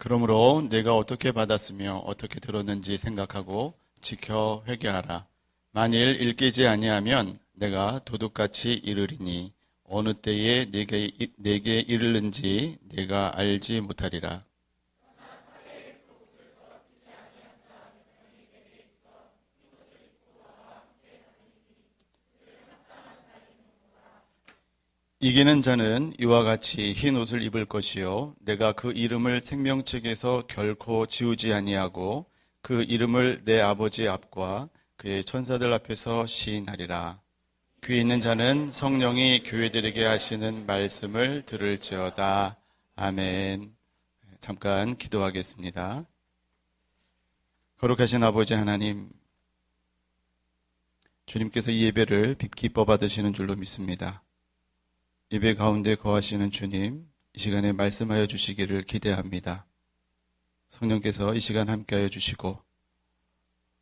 그러므로 내가 어떻게 받았으며 어떻게 들었는지 생각하고 지켜 회개하라. 만일 일깨지 아니하면 내가 도둑같이 이르리니 어느 때에 내게 이르는지 내가 알지 못하리라. 이기는 자는 이와 같이 흰 옷을 입을 것이요 내가 그 이름을 생명책에서 결코 지우지 아니하고 그 이름을 내 아버지 앞과 그의 천사들 앞에서 시인하리라. 귀 있는 자는 성령이 교회들에게 하시는 말씀을 들을지어다. 아멘. 잠깐 기도하겠습니다. 거룩하신 아버지 하나님, 주님께서 이 예배를 기뻐 받으시는 줄로 믿습니다. 예배 가운데 거하시는 주님, 이 시간에 말씀하여 주시기를 기대합니다. 성령께서 이 시간 함께하여 주시고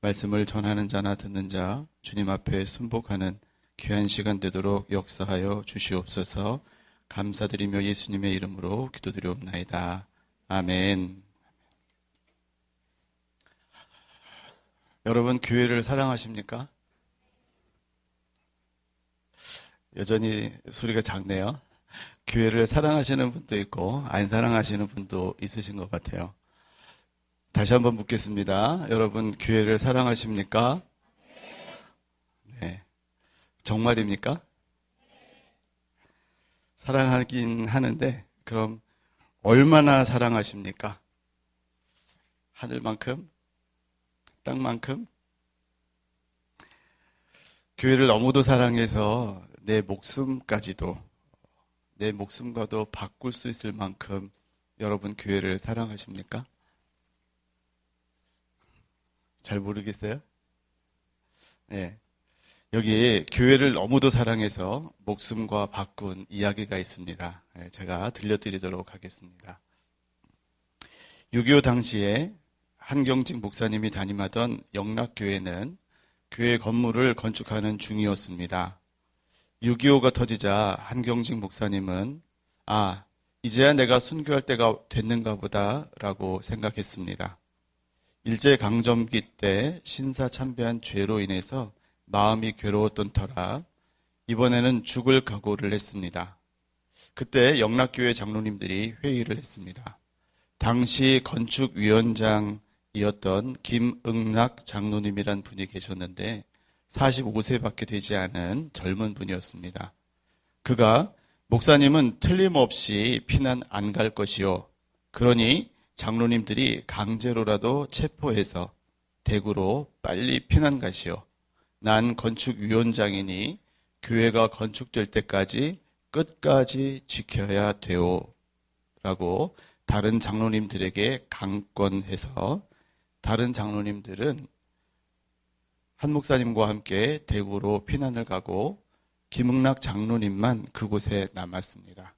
말씀을 전하는 자나 듣는 자 주님 앞에 순복하는 귀한 시간 되도록 역사하여 주시옵소서. 감사드리며 예수님의 이름으로 기도드리옵나이다. 아멘. 여러분, 교회를 사랑하십니까? 여전히 소리가 작네요. 교회를 사랑하시는 분도 있고 안 사랑하시는 분도 있으신 것 같아요. 다시 한번 묻겠습니다. 여러분, 교회를 사랑하십니까? 네. 정말입니까? 사랑하긴 하는데 그럼 얼마나 사랑하십니까? 하늘만큼? 땅만큼? 교회를 너무도 사랑해서 내 목숨과도 바꿀 수 있을 만큼 여러분 교회를 사랑하십니까? 잘 모르겠어요? 네. 여기 교회를 너무도 사랑해서 목숨과 바꾼 이야기가 있습니다. 네, 제가 들려드리도록 하겠습니다. 6.25 당시에 한경직 목사님이 담임하던 영락교회는 교회 건물을 건축하는 중이었습니다. 6.25가 터지자 한경직 목사님은 이제야 내가 순교할 때가 됐는가 보다 라고 생각했습니다. 일제강점기 때 신사참배한 죄로 인해서 마음이 괴로웠던 터라 이번에는 죽을 각오를 했습니다. 그때 영락교회 장로님들이 회의를 했습니다. 당시 건축위원장이었던 김응락 장로님이란 분이 계셨는데 45세밖에 되지 않은 젊은 분이었습니다. 그가 목사님은 틀림없이 피난 안 갈 것이요. 그러니 장로님들이 강제로라도 체포해서 대구로 빨리 피난 가시오. 난 건축위원장이니 교회가 건축될 때까지 끝까지 지켜야 돼요. 라고 다른 장로님들에게 강권해서 다른 장로님들은 한 목사님과 함께 대구로 피난을 가고 김응락 장로님만 그곳에 남았습니다.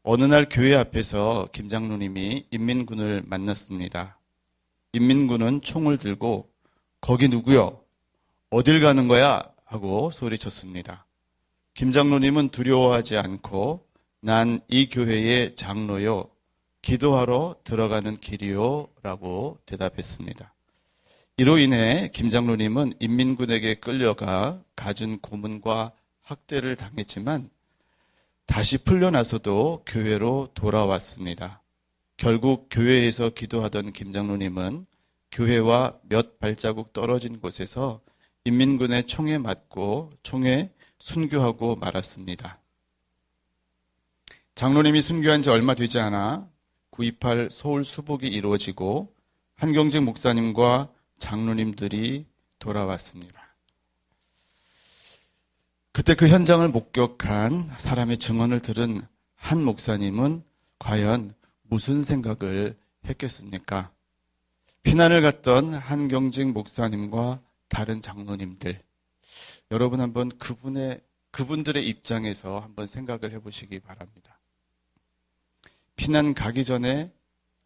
어느 날 교회 앞에서 김 장로님이 인민군을 만났습니다. 인민군은 총을 들고 거기 누구요? 어딜 가는 거야? 하고 소리쳤습니다. 김 장로님은 두려워하지 않고 난 이 교회의 장로요. 기도하러 들어가는 길이요. 라고 대답했습니다. 이로 인해 김 장로님은 인민군에게 끌려가 갖은 고문과 학대를 당했지만 다시 풀려나서도 교회로 돌아왔습니다. 결국 교회에서 기도하던 김 장로님은 교회와 몇 발자국 떨어진 곳에서 인민군의 총에 맞고 총에 순교하고 말았습니다. 장로님이 순교한 지 얼마 되지 않아 9.28 서울 수복이 이루어지고 한경직 목사님과 장로님들이 돌아왔습니다. 그때 그 현장을 목격한 사람의 증언을 들은 한 목사님은 과연 무슨 생각을 했겠습니까? 피난을 갔던 한경직 목사님과 다른 장로님들, 여러분 한번 그분들의 입장에서 한번 생각을 해보시기 바랍니다. 피난 가기 전에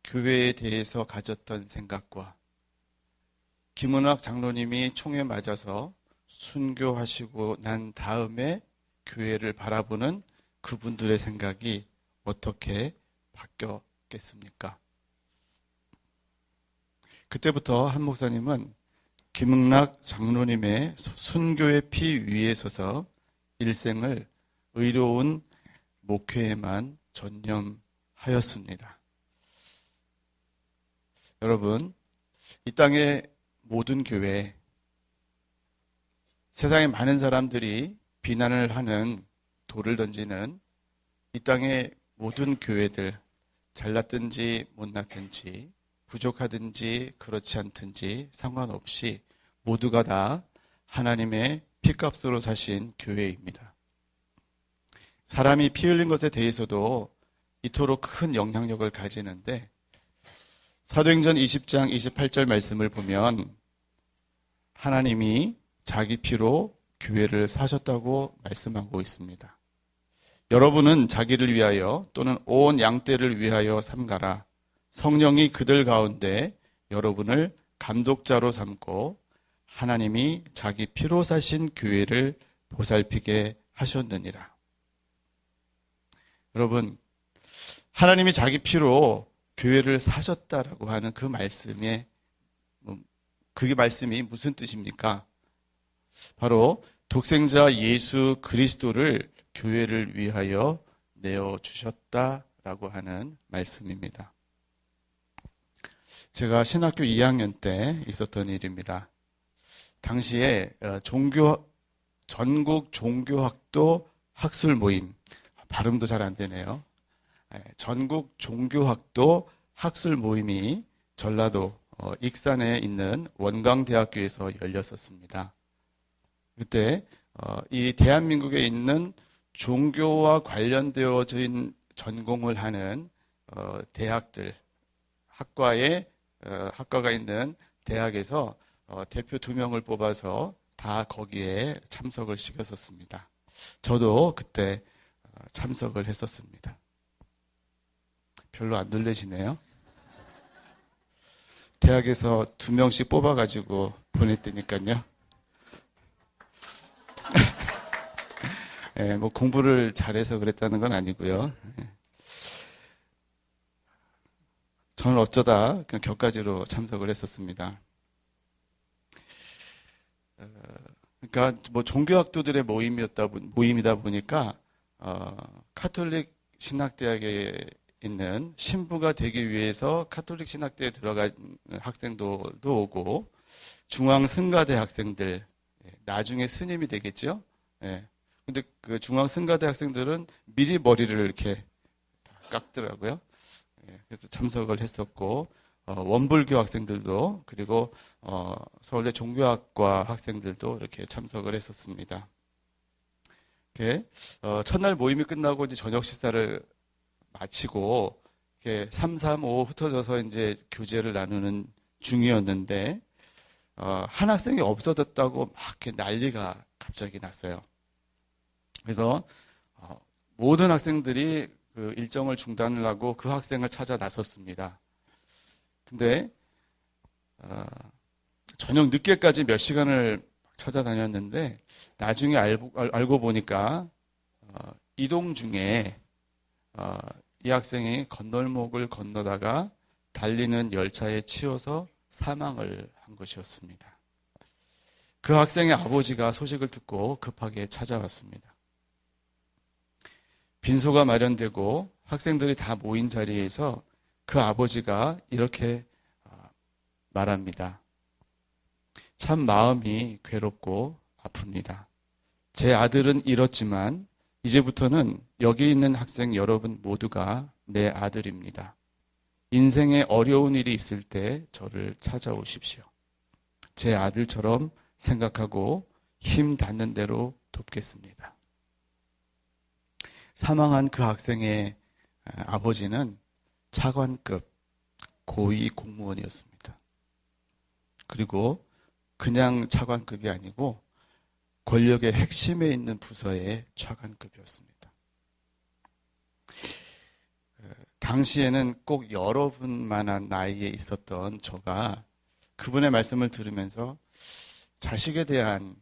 교회에 대해서 가졌던 생각과 김은학 장로님이 총에 맞아서 순교하시고 난 다음에 교회를 바라보는 그분들의 생각이 어떻게 바뀌었겠습니까? 그때부터 한 목사님은 김응락 장로님의 순교의 피 위에 서서 일생을 의로운 목회에만 전념하였습니다. 여러분, 이 땅의 모든 교회, 세상에 많은 사람들이 비난을 하는 돌을 던지는 이 땅의 모든 교회들, 잘났든지 못났든지 부족하든지 그렇지 않든지 상관없이 모두가 다 하나님의 피값으로 사신 교회입니다. 사람이 피 흘린 것에 대해서도 이토록 큰 영향력을 가지는데 사도행전 20장 28절 말씀을 보면 하나님이 자기 피로 교회를 사셨다고 말씀하고 있습니다. 여러분은 자기를 위하여 또는 온 양떼를 위하여 삼가라. 성령이 그들 가운데 여러분을 감독자로 삼고 하나님이 자기 피로 사신 교회를 보살피게 하셨느니라. 여러분, 하나님이 자기 피로 교회를 사셨다라고 하는 그 말씀에 그게 말씀이 무슨 뜻입니까? 바로 독생자 예수 그리스도를 교회를 위하여 내어주셨다라고 하는 말씀입니다. 제가 신학교 2학년 때 있었던 일입니다. 당시에 전국 종교학도 학술 모임, 발음도 잘 안 되네요. 전국 종교학도 학술 모임이 전라도 익산에 있는 원광대학교에서 열렸었습니다. 그때 이 대한민국에 있는 종교와 관련되어진 전공을 하는 대학들, 학과가 있는 대학에서 대표 2명을 뽑아서 다 거기에 참석을 시켰었습니다. 저도 그때 참석을 했었습니다. 별로 안 놀라시네요. 대학에서 2명씩 뽑아가지고 보냈다니까요. 뭐 공부를 잘해서 그랬다는 건 아니고요. 저는 어쩌다 그냥 격가지로 참석을 했었습니다. 그러니까 뭐 종교학도들의 모임이다 보니까 카톨릭 신학대학에 있는 신부가 되기 위해서 카톨릭 신학대에 들어간 학생들도 오고 중앙승가대 학생들, 나중에 스님이 되겠죠. 근데 그 중앙승가대 학생들은 미리 머리를 이렇게 깎더라고요. 그래서 참석을 했었고 원불교 학생들도 그리고 서울대 종교학과 학생들도 이렇게 참석을 했었습니다. 첫날 모임이 끝나고 이제 저녁 식사를 마치고 이렇게 3, 3, 5 흩어져서 이제 교제를 나누는 중이었는데 한 학생이 없어졌다고 막 이렇게 난리가 갑자기 났어요. 그래서 모든 학생들이 그 일정을 중단을 하고 그 학생을 찾아 나섰습니다. 근데 저녁 늦게까지 몇 시간을 찾아다녔는데 나중에 알고 보니까 이동 중에 이 학생이 건널목을 건너다가 달리는 열차에 치여서 사망을 한 것이었습니다. 그 학생의 아버지가 소식을 듣고 급하게 찾아왔습니다. 빈소가 마련되고 학생들이 다 모인 자리에서 그 아버지가 이렇게 말합니다. 참 마음이 괴롭고 아픕니다. 제 아들은 잃었지만 이제부터는 여기 있는 학생 여러분 모두가 내 아들입니다. 인생에 어려운 일이 있을 때 저를 찾아오십시오. 제 아들처럼 생각하고 힘 닿는 대로 돕겠습니다. 사망한 그 학생의 아버지는 차관급 고위 공무원이었습니다. 그리고 그냥 차관급이 아니고 권력의 핵심에 있는 부서의 차관급이었습니다. 당시에는 꼭 여러분만한 나이에 있었던 저가 그분의 말씀을 들으면서 자식에 대한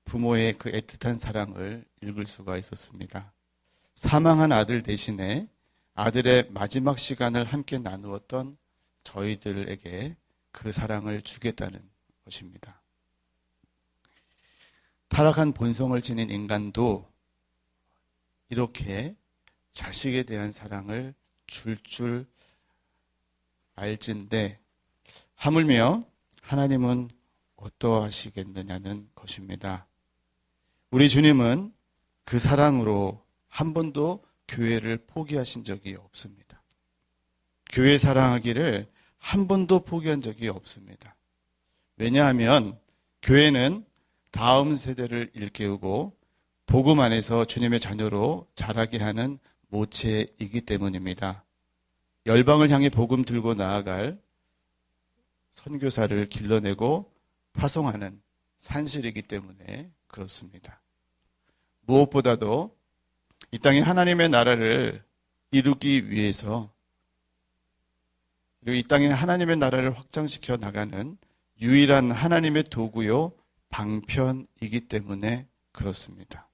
부모의 그 애틋한 사랑을 읽을 수가 있었습니다. 사망한 아들 대신에 아들의 마지막 시간을 함께 나누었던 저희들에게 그 사랑을 주겠다는 것입니다. 타락한 본성을 지닌 인간도 이렇게 자식에 대한 사랑을 줄 알진데 하물며 하나님은 어떠하시겠느냐는 것입니다. 우리 주님은 그 사랑으로 한 번도 교회를 포기하신 적이 없습니다. 교회 사랑하기를 한 번도 포기한 적이 없습니다. 왜냐하면 교회는 다음 세대를 일깨우고 복음 안에서 주님의 자녀로 자라게 하는 모체이기 때문입니다. 열방을 향해 복음 들고 나아갈 선교사를 길러내고 파송하는 산실이기 때문에 그렇습니다. 무엇보다도 이 땅에 하나님의 나라를 이루기 위해서 그리고 이 땅에 하나님의 나라를 확장시켜 나가는 유일한 하나님의 도구요 방편이기 때문에 그렇습니다.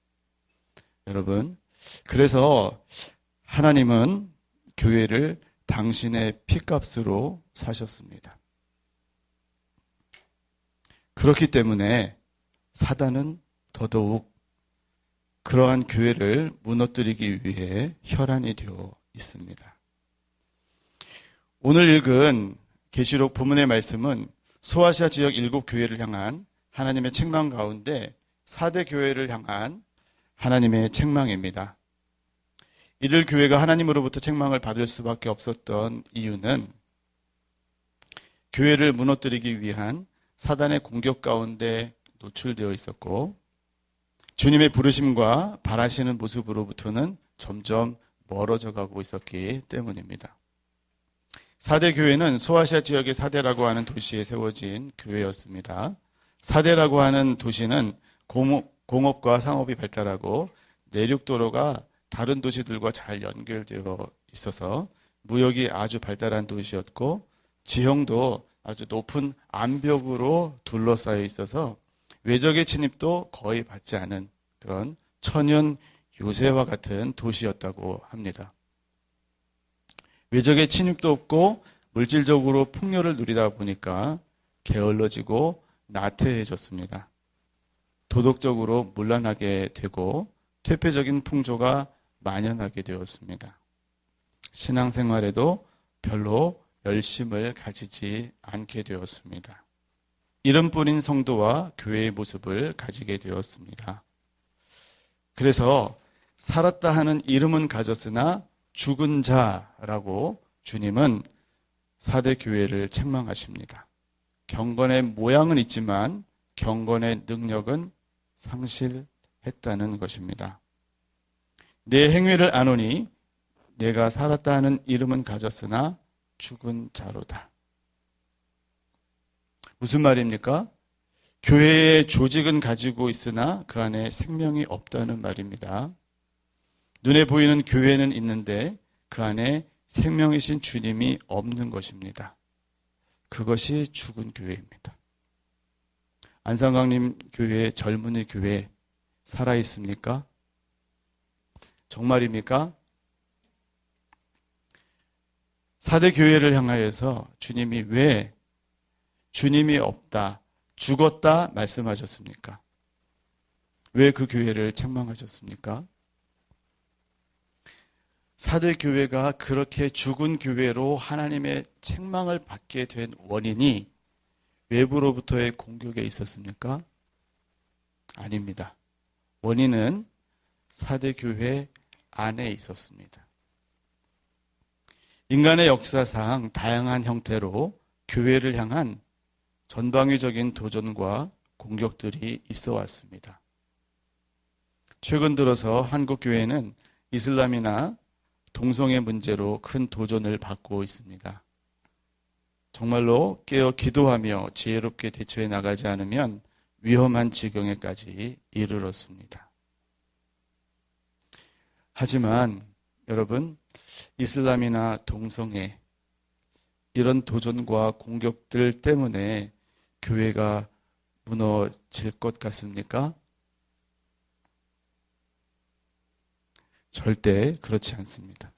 여러분, 그래서 하나님은 교회를 당신의 피값으로 사셨습니다. 그렇기 때문에 사단은 더더욱 그러한 교회를 무너뜨리기 위해 혈안이 되어 있습니다. 오늘 읽은 계시록 본문의 말씀은 소아시아 지역 7교회를 향한 하나님의 책망 가운데 4대 교회를 향한 하나님의 책망입니다. 이들 교회가 하나님으로부터 책망을 받을 수밖에 없었던 이유는 교회를 무너뜨리기 위한 사단의 공격 가운데 노출되어 있었고 주님의 부르심과 바라시는 모습으로부터는 점점 멀어져 가고 있었기 때문입니다. 4대 교회는 소아시아 지역의 사대라고 하는 도시에 세워진 교회였습니다. 사대라고 하는 도시는 공업과 상업이 발달하고 내륙도로가 다른 도시들과 잘 연결되어 있어서 무역이 아주 발달한 도시였고 지형도 아주 높은 암벽으로 둘러싸여 있어서 외적의 침입도 거의 받지 않은 그런 천연 요새와 같은 도시였다고 합니다. 외적의 침입도 없고 물질적으로 풍요를 누리다 보니까 게을러지고 나태해졌습니다. 도덕적으로 문란하게 되고 퇴폐적인 풍조가 만연하게 되었습니다. 신앙생활에도 별로 열심을 가지지 않게 되었습니다. 이름 뿌린 성도와 교회의 모습을 가지게 되었습니다. 그래서 살았다 하는 이름은 가졌으나 죽은 자라고 주님은 4대 교회를 책망하십니다. 경건의 모양은 있지만 경건의 능력은 상실했다는 것입니다. 내 행위를 아노니 내가 살았다 하는 이름은 가졌으나 죽은 자로다. 무슨 말입니까? 교회의 조직은 가지고 있으나 그 안에 생명이 없다는 말입니다. 눈에 보이는 교회는 있는데 그 안에 생명이신 주님이 없는 것입니다. 그것이 죽은 교회입니다. 안상강림 교회, 젊은이 교회 살아있습니까? 정말입니까? 4대 교회를 향하여서 주님이 왜 주님이 없다, 죽었다 말씀하셨습니까? 왜 그 교회를 책망하셨습니까? 4대 교회가 그렇게 죽은 교회로 하나님의 책망을 받게 된 원인이 외부로부터의 공격에 있었습니까? 아닙니다. 원인은 4대 교회 안에 있었습니다. 인간의 역사상 다양한 형태로 교회를 향한 전방위적인 도전과 공격들이 있어 왔습니다. 최근 들어서 한국 교회는 이슬람이나 동성애 문제로 큰 도전을 받고 있습니다. 정말로 깨어 기도하며 지혜롭게 대처해 나가지 않으면 위험한 지경에까지 이르렀습니다. 하지만 여러분, 이슬람이나 동성애 이런 도전과 공격들 때문에 교회가 무너질 것 같습니까? 절대 그렇지 않습니다.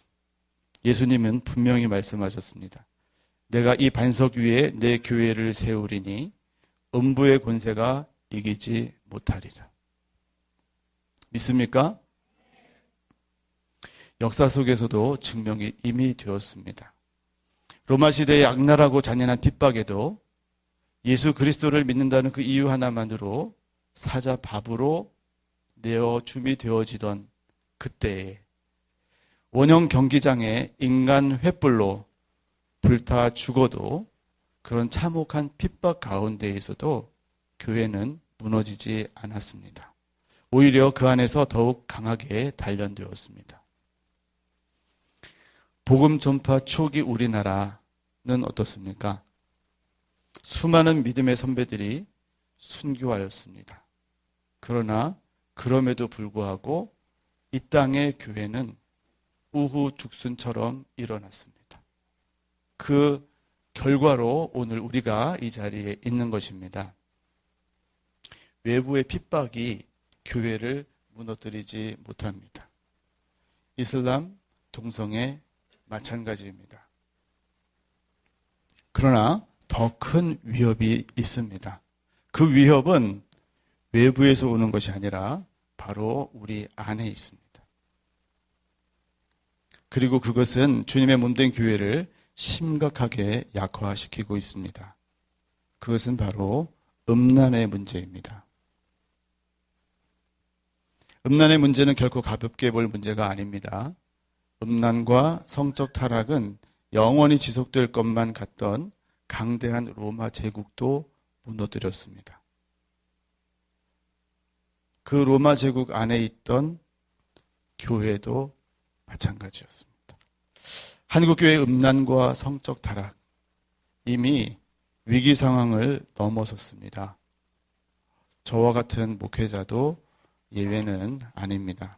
예수님은 분명히 말씀하셨습니다. 내가 이 반석 위에 내 교회를 세우리니 음부의 권세가 이기지 못하리라. 믿습니까? 역사 속에서도 증명이 이미 되었습니다. 로마 시대의 악랄하고 잔인한 핍박에도 예수 그리스도를 믿는다는 그 이유 하나만으로 사자밥으로 내어줌이 되어지던 그때에 원형 경기장에 인간 횃불로 불타 죽어도 그런 참혹한 핍박 가운데에서도 교회는 무너지지 않았습니다. 오히려 그 안에서 더욱 강하게 단련되었습니다. 복음 전파 초기 우리나라는 어떻습니까? 수많은 믿음의 선배들이 순교하였습니다. 그러나 그럼에도 불구하고 이 땅의 교회는 우후죽순처럼 일어났습니다. 그 결과로 오늘 우리가 이 자리에 있는 것입니다. 외부의 핍박이 교회를 무너뜨리지 못합니다. 이슬람, 동성애 마찬가지입니다. 그러나 더 큰 위협이 있습니다. 그 위협은 외부에서 오는 것이 아니라 바로 우리 안에 있습니다. 그리고 그것은 주님의 몸된 교회를 심각하게 약화시키고 있습니다. 그것은 바로 음란의 문제입니다. 음란의 문제는 결코 가볍게 볼 문제가 아닙니다. 음란과 성적 타락은 영원히 지속될 것만 같던 강대한 로마 제국도 무너뜨렸습니다. 그 로마 제국 안에 있던 교회도 마찬가지였습니다. 한국교회의 음란과 성적 타락, 이미 위기 상황을 넘어섰습니다. 저와 같은 목회자도 예외는 아닙니다.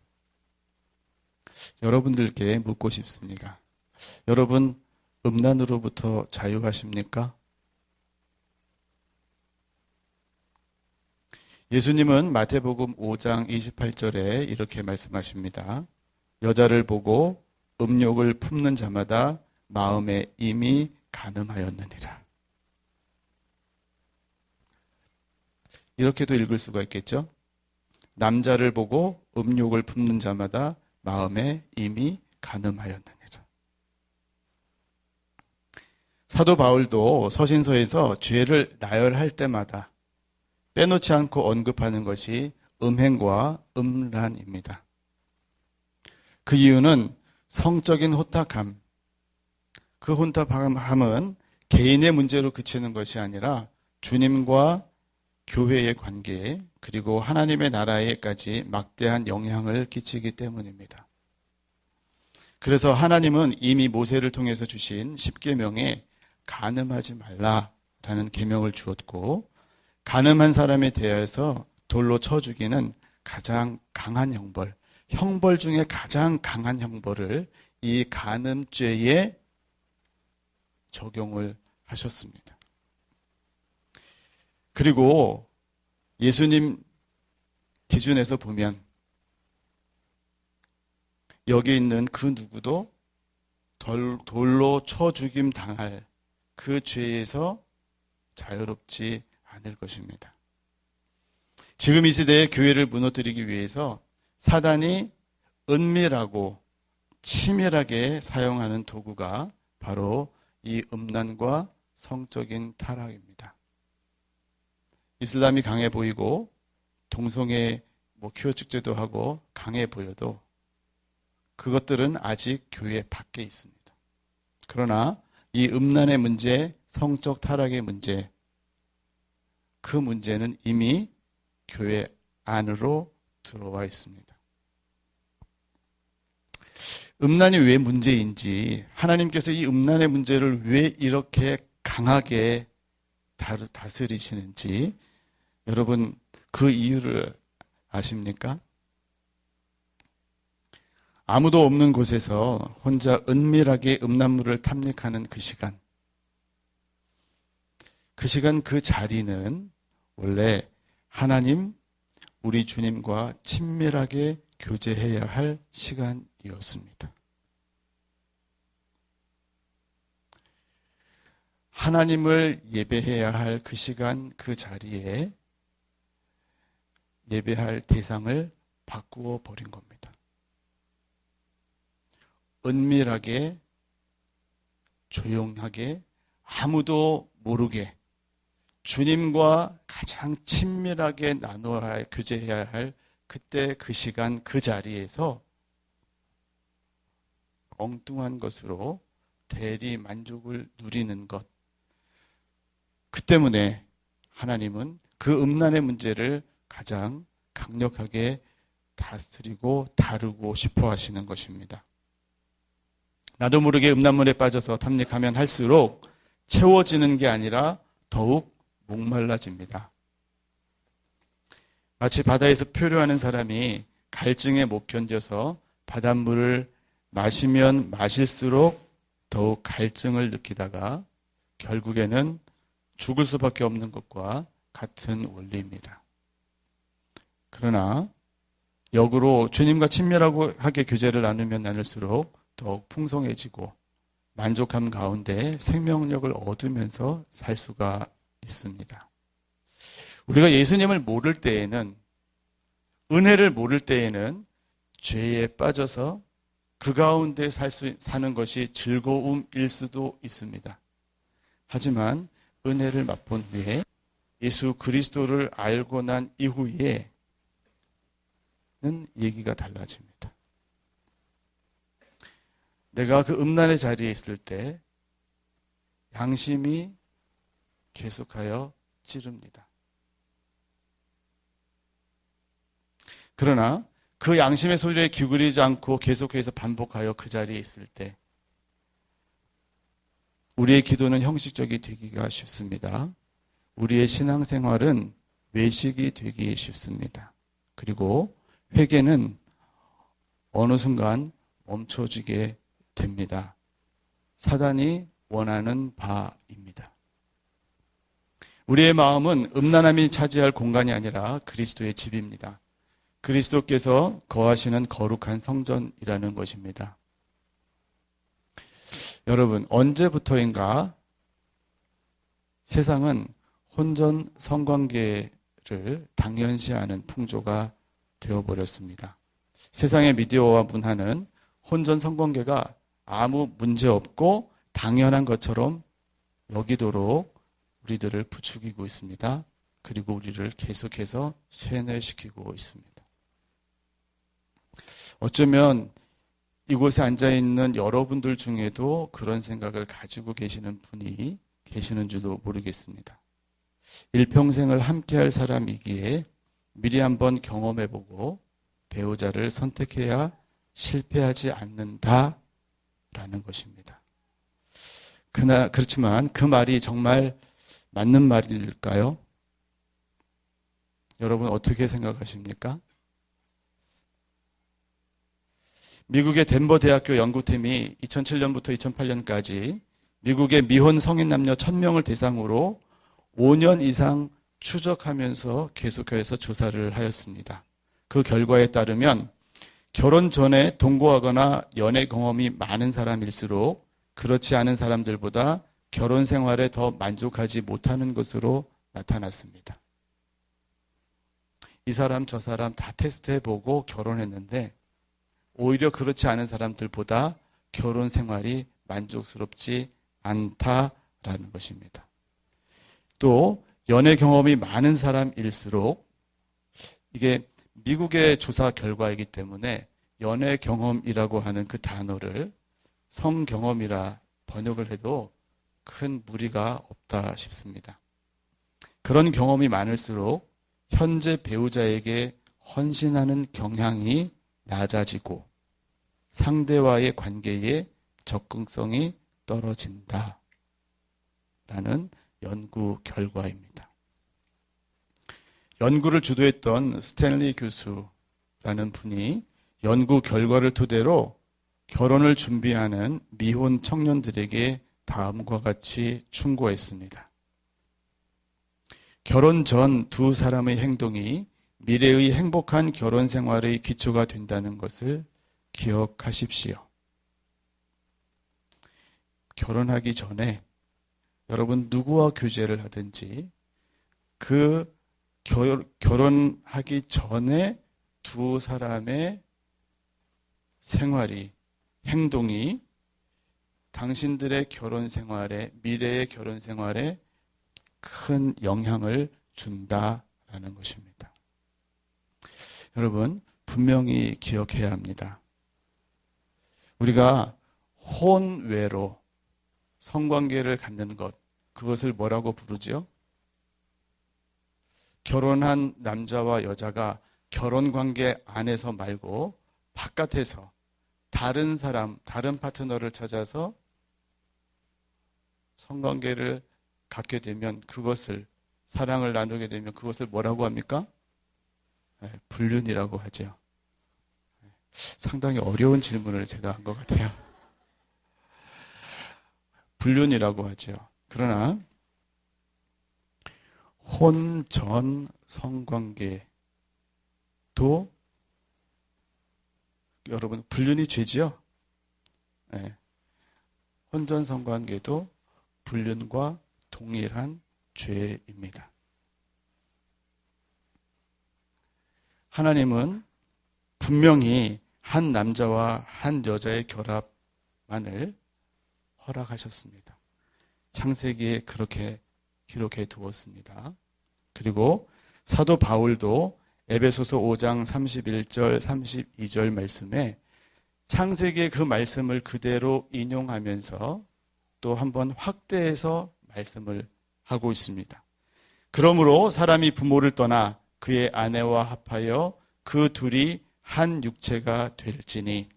여러분들께 묻고 싶습니다. 여러분, 음란으로부터 자유하십니까? 예수님은 마태복음 5장 28절에 이렇게 말씀하십니다. 여자를 보고 음욕을 품는 자마다 마음에 이미 간음하였느니라. 이렇게도 읽을 수가 있겠죠? 남자를 보고 음욕을 품는 자마다 마음에 이미 간음하였느니라. 사도 바울도 서신서에서 죄를 나열할 때마다 빼놓지 않고 언급하는 것이 음행과 음란입니다. 그 이유는 성적인 혼탁함, 그 혼탁함은 개인의 문제로 그치는 것이 아니라 주님과 교회의 관계, 그리고 하나님의 나라에까지 막대한 영향을 끼치기 때문입니다. 그래서 하나님은 이미 모세를 통해서 주신 십계명에 간음하지 말라라는 계명을 주었고, 간음한 사람에 대해서 돌로 쳐 죽이는 가장 강한 형벌 중에 가장 강한 형벌을 이 간음죄에 적용을 하셨습니다. 그리고 예수님 기준에서 보면 여기 있는 그 누구도 돌로 쳐 죽임 당할 그 죄에서 자유롭지 않을 것입니다. 지금 이 시대의 교회를 무너뜨리기 위해서 사단이 은밀하고 치밀하게 사용하는 도구가 바로 이 음란과 성적인 타락입니다. 이슬람이 강해 보이고 동성애 퀴어 축제도 하고 강해 보여도 그것들은 아직 교회 밖에 있습니다. 그러나 이 음란의 문제, 성적 타락의 문제, 그 문제는 이미 교회 안으로 들어와 있습니다. 음란이 왜 문제인지, 하나님께서 이 음란의 문제를 왜 이렇게 강하게 다스리시는지 여러분 그 이유를 아십니까? 아무도 없는 곳에서 혼자 은밀하게 음란물을 탐닉하는 그 시간, 그 자리는 원래 하나님, 우리 주님과 친밀하게 교제해야 할 시간이었습니다. 하나님을 예배해야 할 그 시간, 그 자리에 예배할 대상을 바꾸어 버린 겁니다. 은밀하게, 조용하게, 아무도 모르게 주님과 가장 친밀하게 나눠야 교제해야 할 그때 그 시간 그 자리에서 엉뚱한 것으로 대리 만족을 누리는 것. 그 때문에 하나님은 그 음란의 문제를 가장 강력하게 다스리고 다루고 싶어 하시는 것입니다. 나도 모르게 음란물에 빠져서 탐닉하면 할수록 채워지는 게 아니라 더욱 목말라집니다. 마치 바다에서 표류하는 사람이 갈증에 못 견뎌서 바닷물을 마시면 마실수록 더욱 갈증을 느끼다가 결국에는 죽을 수밖에 없는 것과 같은 원리입니다. 그러나 역으로 주님과 친밀하게 교제를 나누면 나눌수록 더욱 풍성해지고 만족함 가운데 생명력을 얻으면서 살 수가 있습니다. 우리가 예수님을 모를 때에는, 은혜를 모를 때에는 죄에 빠져서 그 가운데 사는 것이 즐거움일 수도 있습니다. 하지만 은혜를 맛본 후에 예수 그리스도를 알고 난 이후에는 얘기가 달라집니다. 내가 그 음란의 자리에 있을 때 양심이 계속하여 찌릅니다. 그러나 그 양심의 소리에 기울이지 않고 계속해서 반복하여 그 자리에 있을 때 우리의 기도는 형식적이 되기가 쉽습니다. 우리의 신앙생활은 외식이 되기 쉽습니다. 그리고 회개는 어느 순간 멈춰지게 됩니다. 사단이 원하는 바입니다. 우리의 마음은 음란함이 차지할 공간이 아니라 그리스도의 집입니다. 그리스도께서 거하시는 거룩한 성전이라는 것입니다. 여러분, 언제부터인가 세상은 혼전 성관계를 당연시하는 풍조가 되어버렸습니다. 세상의 미디어와 문화는 혼전 성관계가 아무 문제 없고 당연한 것처럼 여기도록 우리들을 부추기고 있습니다. 그리고 우리를 계속해서 쇠뇌시키고 있습니다. 어쩌면 이곳에 앉아있는 여러분들 중에도 그런 생각을 가지고 계시는 분이 계시는 줄도 모르겠습니다. 일평생을 함께할 사람이기에 미리 한번 경험해보고 배우자를 선택해야 실패하지 않는다라는 것입니다. 그렇지만 그 말이 정말 맞는 말일까요? 여러분 어떻게 생각하십니까? 미국의 덴버 대학교 연구팀이 2007년부터 2008년까지 미국의 미혼 성인 남녀 1000명을 대상으로 5년 이상 추적하면서 계속해서 조사를 하였습니다. 그 결과에 따르면 결혼 전에 동거하거나 연애 경험이 많은 사람일수록 그렇지 않은 사람들보다 결혼 생활에 더 만족하지 못하는 것으로 나타났습니다. 이 사람 저 사람 다 테스트해보고 결혼했는데 오히려 그렇지 않은 사람들보다 결혼 생활이 만족스럽지 않다라는 것입니다. 또 연애 경험이 많은 사람일수록 이게 미국의 조사 결과이기 때문에 연애 경험이라고 하는 그 단어를 성경험이라 번역을 해도 큰 무리가 없다 싶습니다. 그런 경험이 많을수록 현재 배우자에게 헌신하는 경향이 낮아지고 상대와의 관계에 접근성이 떨어진다라는 연구 결과입니다. 연구를 주도했던 스탠리 교수라는 분이 연구 결과를 토대로 결혼을 준비하는 미혼 청년들에게 다음과 같이 충고했습니다. 결혼 전 두 사람의 행동이 미래의 행복한 결혼 생활의 기초가 된다는 것을 기억하십시오. 결혼하기 전에 여러분 누구와 교제를 하든지 그 결혼하기 전에 두 사람의 생활이, 행동이 당신들의 결혼 생활에, 미래의 결혼 생활에 큰 영향을 준다라는 것입니다. 여러분, 분명히 기억해야 합니다. 우리가 혼외로 성관계를 갖는 것, 그것을 뭐라고 부르죠? 결혼한 남자와 여자가 결혼관계 안에서 말고 바깥에서 다른 사람, 다른 파트너를 찾아서 성관계를 갖게 되면 그것을, 사랑을 나누게 되면 그것을 뭐라고 합니까? 불륜이라고 하죠. 상당히 어려운 질문을 제가 한 것 같아요. 불륜이라고 하죠. 그러나 혼전 성관계도 여러분 불륜이 죄지요? 네. 혼전 성관계도 불륜과 동일한 죄입니다. 하나님은 분명히 한 남자와 한 여자의 결합만을 허락하셨습니다. 창세기에 그렇게 기록해 두었습니다. 그리고 사도 바울도 에베소서 5장 31절 32절 말씀에 창세기의 그 말씀을 그대로 인용하면서 또 한번 확대해서 말씀을 하고 있습니다. 그러므로 사람이 부모를 떠나 그의 아내와 합하여 그 둘이 한 육체가 될지니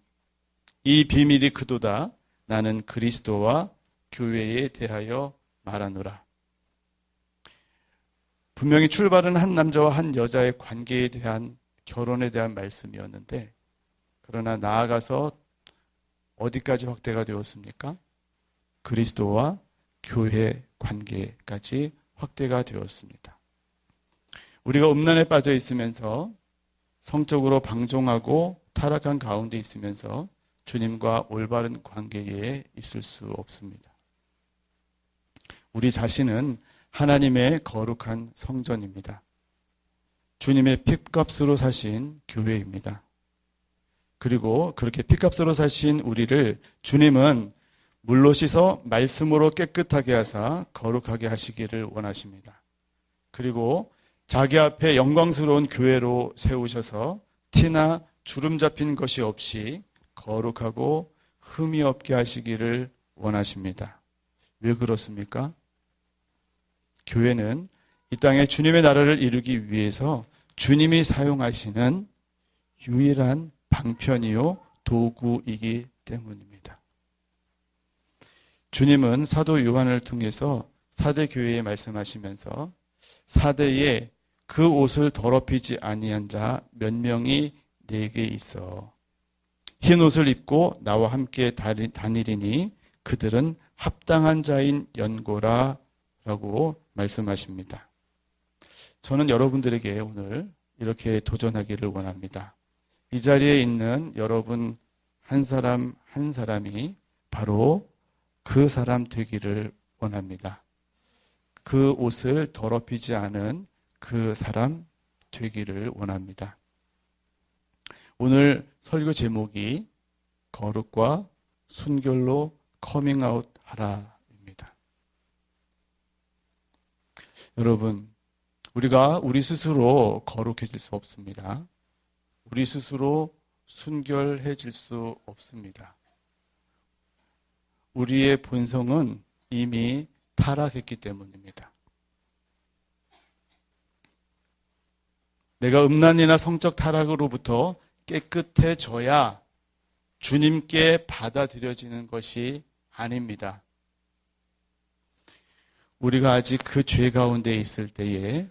이 비밀이 그도다. 나는 그리스도와 교회에 대하여 말하노라. 분명히 출발은 한 남자와 한 여자의 관계에 대한, 결혼에 대한 말씀이었는데, 그러나 나아가서 어디까지 확대가 되었습니까? 그리스도와 교회 관계까지 확대가 되었습니다. 우리가 음란에 빠져 있으면서 성적으로 방종하고 타락한 가운데 있으면서 주님과 올바른 관계에 있을 수 없습니다. 우리 자신은 하나님의 거룩한 성전입니다. 주님의 핏값으로 사신 교회입니다. 그리고 그렇게 핏값으로 사신 우리를 주님은 물로 씻어 말씀으로 깨끗하게 하사 거룩하게 하시기를 원하십니다. 그리고 자기 앞에 영광스러운 교회로 세우셔서 티나 주름 잡힌 것이 없이 거룩하고 흠이 없게 하시기를 원하십니다. 왜 그렇습니까? 교회는 이 땅에 주님의 나라를 이루기 위해서 주님이 사용하시는 유일한 방편이요 도구이기 때문입니다. 주님은 사도 요한을 통해서 사대 교회에 말씀하시면서 사대에 그 옷을 더럽히지 아니한 자 몇 명이 내게 있어 흰 옷을 입고 나와 함께 다니리니 그들은 합당한 자인 연고라 라고 말씀하십니다. 저는 여러분들에게 오늘 이렇게 도전하기를 원합니다. 이 자리에 있는 여러분 한 사람 한 사람이 바로 그 사람 되기를 원합니다. 그 옷을 더럽히지 않은 그 사람 되기를 원합니다. 오늘 설교 제목이 거룩과 순결로 커밍아웃 하라입니다. 여러분, 우리가 우리 스스로 거룩해질 수 없습니다. 우리 스스로 순결해질 수 없습니다. 우리의 본성은 이미 타락했기 때문입니다. 내가 음란이나 성적 타락으로부터 깨끗해져야 주님께 받아들여지는 것이 아닙니다. 우리가 아직 그 죄 가운데 있을 때에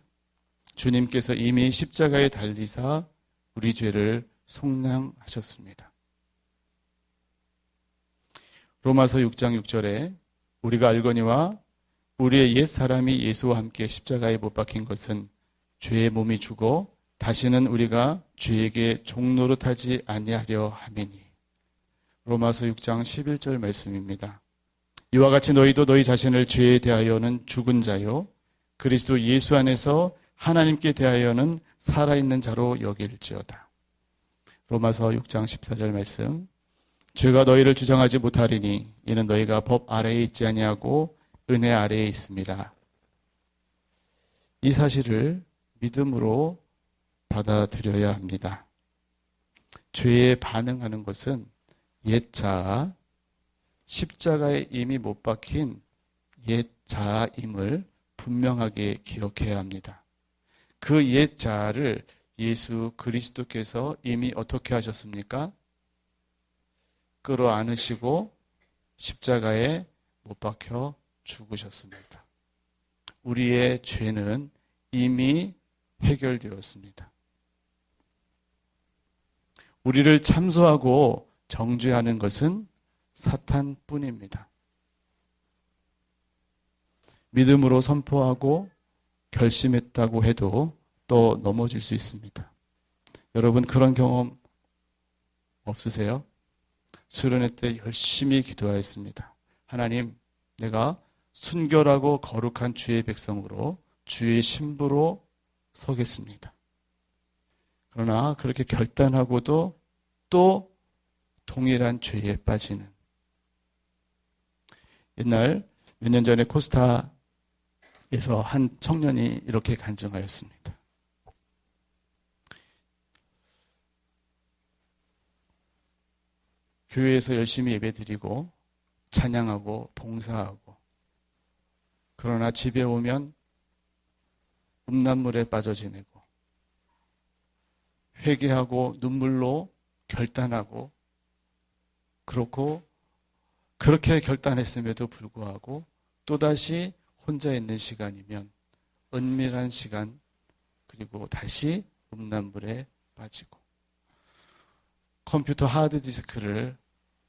주님께서 이미 십자가에 달리사 우리 죄를 속량하셨습니다. 로마서 6장 6절에 우리가 알거니와 우리의 옛 사람이 예수와 함께 십자가에 못 박힌 것은 죄의 몸이 죽어 다시는 우리가 죄에게 종노릇하지 아니하려 함이니. 로마서 6장 11절 말씀입니다. 이와 같이 너희도 너희 자신을 죄에 대하여는 죽은 자요 그리스도 예수 안에서 하나님께 대하여는 살아있는 자로 여길지어다. 로마서 6장 14절 말씀. 죄가 너희를 주장하지 못하리니 이는 너희가 법 아래에 있지 아니하고 은혜 아래에 있습니다. 이 사실을 믿음으로 받아들여야 합니다. 죄에 반응하는 것은 옛 자아, 십자가에 이미 못 박힌 옛 자아임을 분명하게 기억해야 합니다. 그 옛 자아를 예수 그리스도께서 이미 어떻게 하셨습니까? 끌어안으시고 십자가에 못 박혀 죽으셨습니다. 우리의 죄는 이미 해결되었습니다. 우리를 참소하고 정죄하는 것은 사탄뿐입니다. 믿음으로 선포하고 결심했다고 해도 또 넘어질 수 있습니다. 여러분 그런 경험 없으세요? 수련회 때 열심히 기도하였습니다. 하나님, 내가 순결하고 거룩한 주의 백성으로 주의 신부로 서겠습니다. 그러나 그렇게 결단하고도 또 동일한 죄에 빠지는. 옛날 몇 년 전에 코스타에서 한 청년이 이렇게 간증하였습니다. 교회에서 열심히 예배드리고 찬양하고 봉사하고 그러나 집에 오면 음란물에 빠져 지내고 회개하고 눈물로 결단하고 그렇게 결단했음에도 불구하고 또다시 혼자 있는 시간이면 은밀한 시간 그리고 다시 음란물에 빠지고 컴퓨터 하드디스크를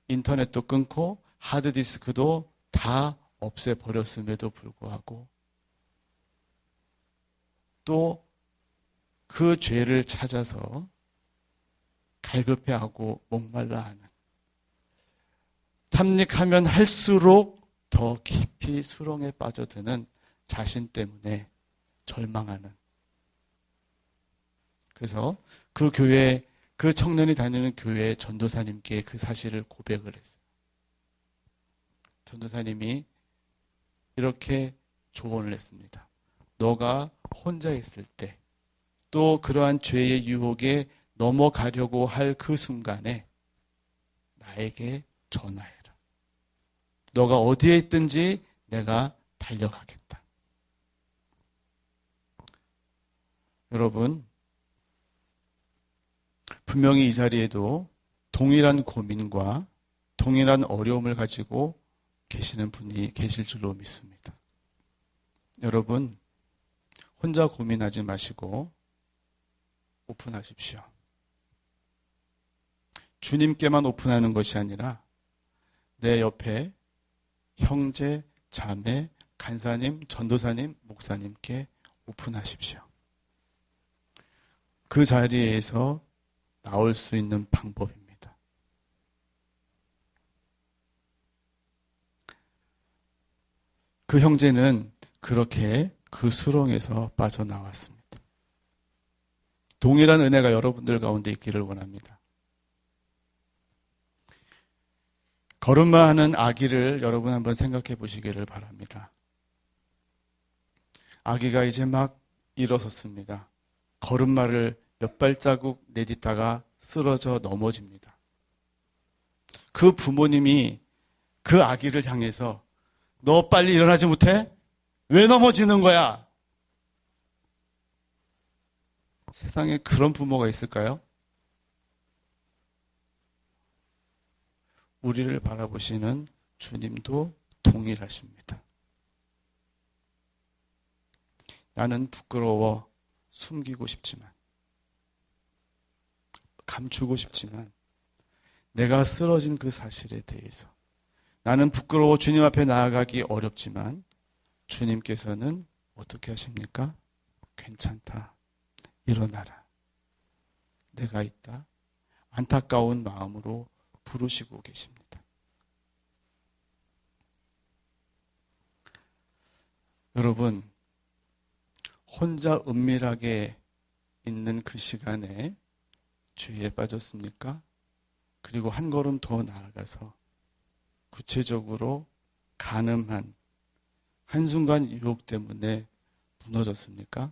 인터넷도 끊고 하드디스크도 다 없애버렸음에도 불구하고 또 그 죄를 찾아서 갈급해하고 목말라하는 탐닉하면 할수록 더 깊이 수렁에 빠져드는 자신 때문에 절망하는. 그래서 그 교회, 그 청년이 다니는 교회 전도사님께 그 사실을 고백을 했어요. 전도사님이 이렇게 조언을 했습니다. 너가 혼자 있을 때 또 그러한 죄의 유혹에 넘어가려고 할 그 순간에 나에게 전화해라. 너가 어디에 있든지 내가 달려가겠다. 여러분, 분명히 이 자리에도 동일한 고민과 동일한 어려움을 가지고 계시는 분이 계실 줄로 믿습니다. 여러분, 혼자 고민하지 마시고 오픈하십시오. 주님께만 오픈하는 것이 아니라 내 옆에 형제, 자매, 간사님, 전도사님, 목사님께 오픈하십시오. 그 자리에서 나올 수 있는 방법입니다. 그 형제는 그렇게 그 수렁에서 빠져나왔습니다. 동일한 은혜가 여러분들 가운데 있기를 원합니다. 걸음마 하는 아기를 여러분 한번 생각해 보시기를 바랍니다. 아기가 이제 막 일어섰습니다. 걸음마를 몇 발자국 내딛다가 쓰러져 넘어집니다. 그 부모님이 그 아기를 향해서 너 빨리 일어나지 못해? 왜 넘어지는 거야? 세상에 그런 부모가 있을까요? 우리를 바라보시는 주님도 동일하십니다. 나는 부끄러워 숨기고 싶지만, 감추고 싶지만, 내가 쓰러진 그 사실에 대해서 나는 부끄러워 주님 앞에 나아가기 어렵지만 주님께서는 어떻게 하십니까? 괜찮다. 일어나라. 내가 있다. 안타까운 마음으로 부르시고 계십니다. 여러분, 혼자 은밀하게 있는 그 시간에 죄에 빠졌습니까? 그리고 한 걸음 더 나아가서 구체적으로 간음한 한순간 유혹 때문에 무너졌습니까?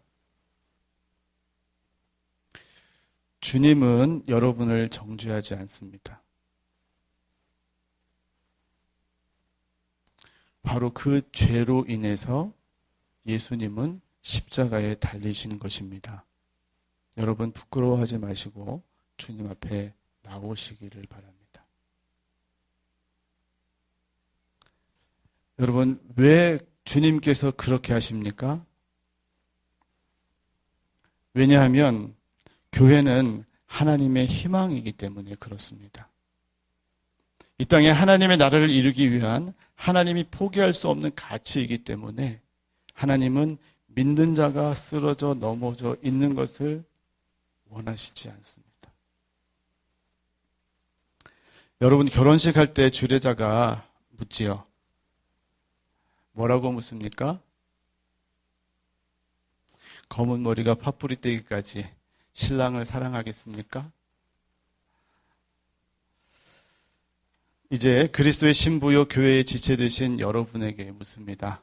주님은 여러분을 정죄하지 않습니다. 바로 그 죄로 인해서 예수님은 십자가에 달리신 것입니다. 여러분 부끄러워하지 마시고 주님 앞에 나오시기를 바랍니다. 여러분, 왜 주님께서 그렇게 하십니까? 왜냐하면 교회는 하나님의 희망이기 때문에 그렇습니다. 이 땅에 하나님의 나라를 이루기 위한 하나님이 포기할 수 없는 가치이기 때문에 하나님은 믿는 자가 쓰러져 넘어져 있는 것을 원하시지 않습니다. 여러분, 결혼식 할 때 주례자가 묻지요. 뭐라고 묻습니까? 검은 머리가 파뿌리 떼기까지 신랑을 사랑하겠습니까? 이제 그리스도의 신부요 교회의 지체 되신 여러분에게 묻습니다.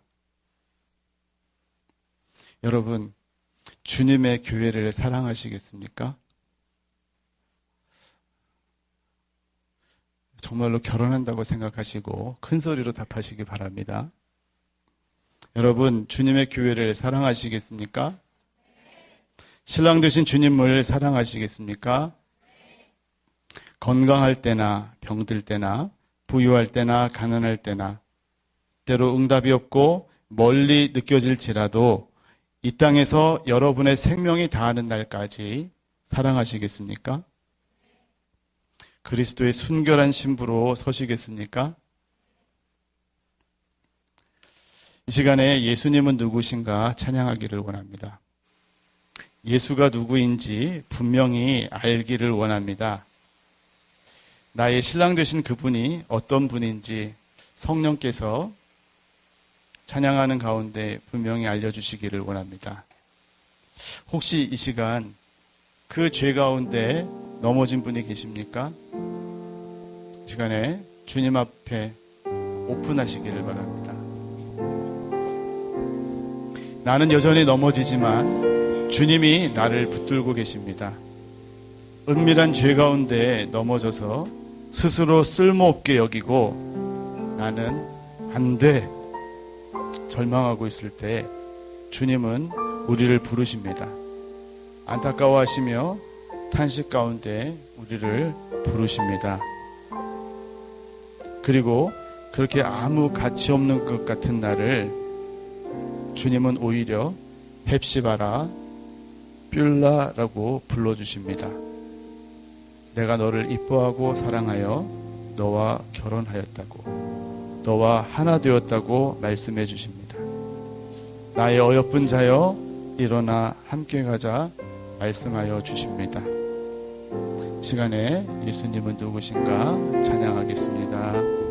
여러분, 주님의 교회를 사랑하시겠습니까? 정말로 결혼한다고 생각하시고 큰 소리로 답하시기 바랍니다. 여러분, 주님의 교회를 사랑하시겠습니까? 신랑 되신 주님을 사랑하시겠습니까? 건강할 때나 병들 때나 부유할 때나 가난할 때나 때로 응답이 없고 멀리 느껴질지라도 이 땅에서 여러분의 생명이 다하는 날까지 사랑하시겠습니까? 그리스도의 순결한 신부로 서시겠습니까? 이 시간에 예수님은 누구신가 찬양하기를 원합니다. 예수가 누구인지 분명히 알기를 원합니다. 나의 신랑 되신 그분이 어떤 분인지 성령께서 찬양하는 가운데 분명히 알려주시기를 원합니다. 혹시 이 시간 그 죄 가운데 넘어진 분이 계십니까? 이 시간에 주님 앞에 오픈하시기를 바랍니다. 나는 여전히 넘어지지만 주님이 나를 붙들고 계십니다. 은밀한 죄 가운데 넘어져서 스스로 쓸모없게 여기고 나는 안 돼 절망하고 있을 때 주님은 우리를 부르십니다. 안타까워하시며 탄식 가운데 우리를 부르십니다. 그리고 그렇게 아무 가치 없는 것 같은 나를 주님은 오히려 헵시바라 뷸라라고 불러주십니다. 내가 너를 이뻐하고 사랑하여 너와 결혼하였다고, 너와 하나 되었다고 말씀해 주십니다. 나의 어여쁜 자여 일어나 함께 가자 말씀하여 주십니다. 시간에 예수님은 누구신가 찬양하겠습니다.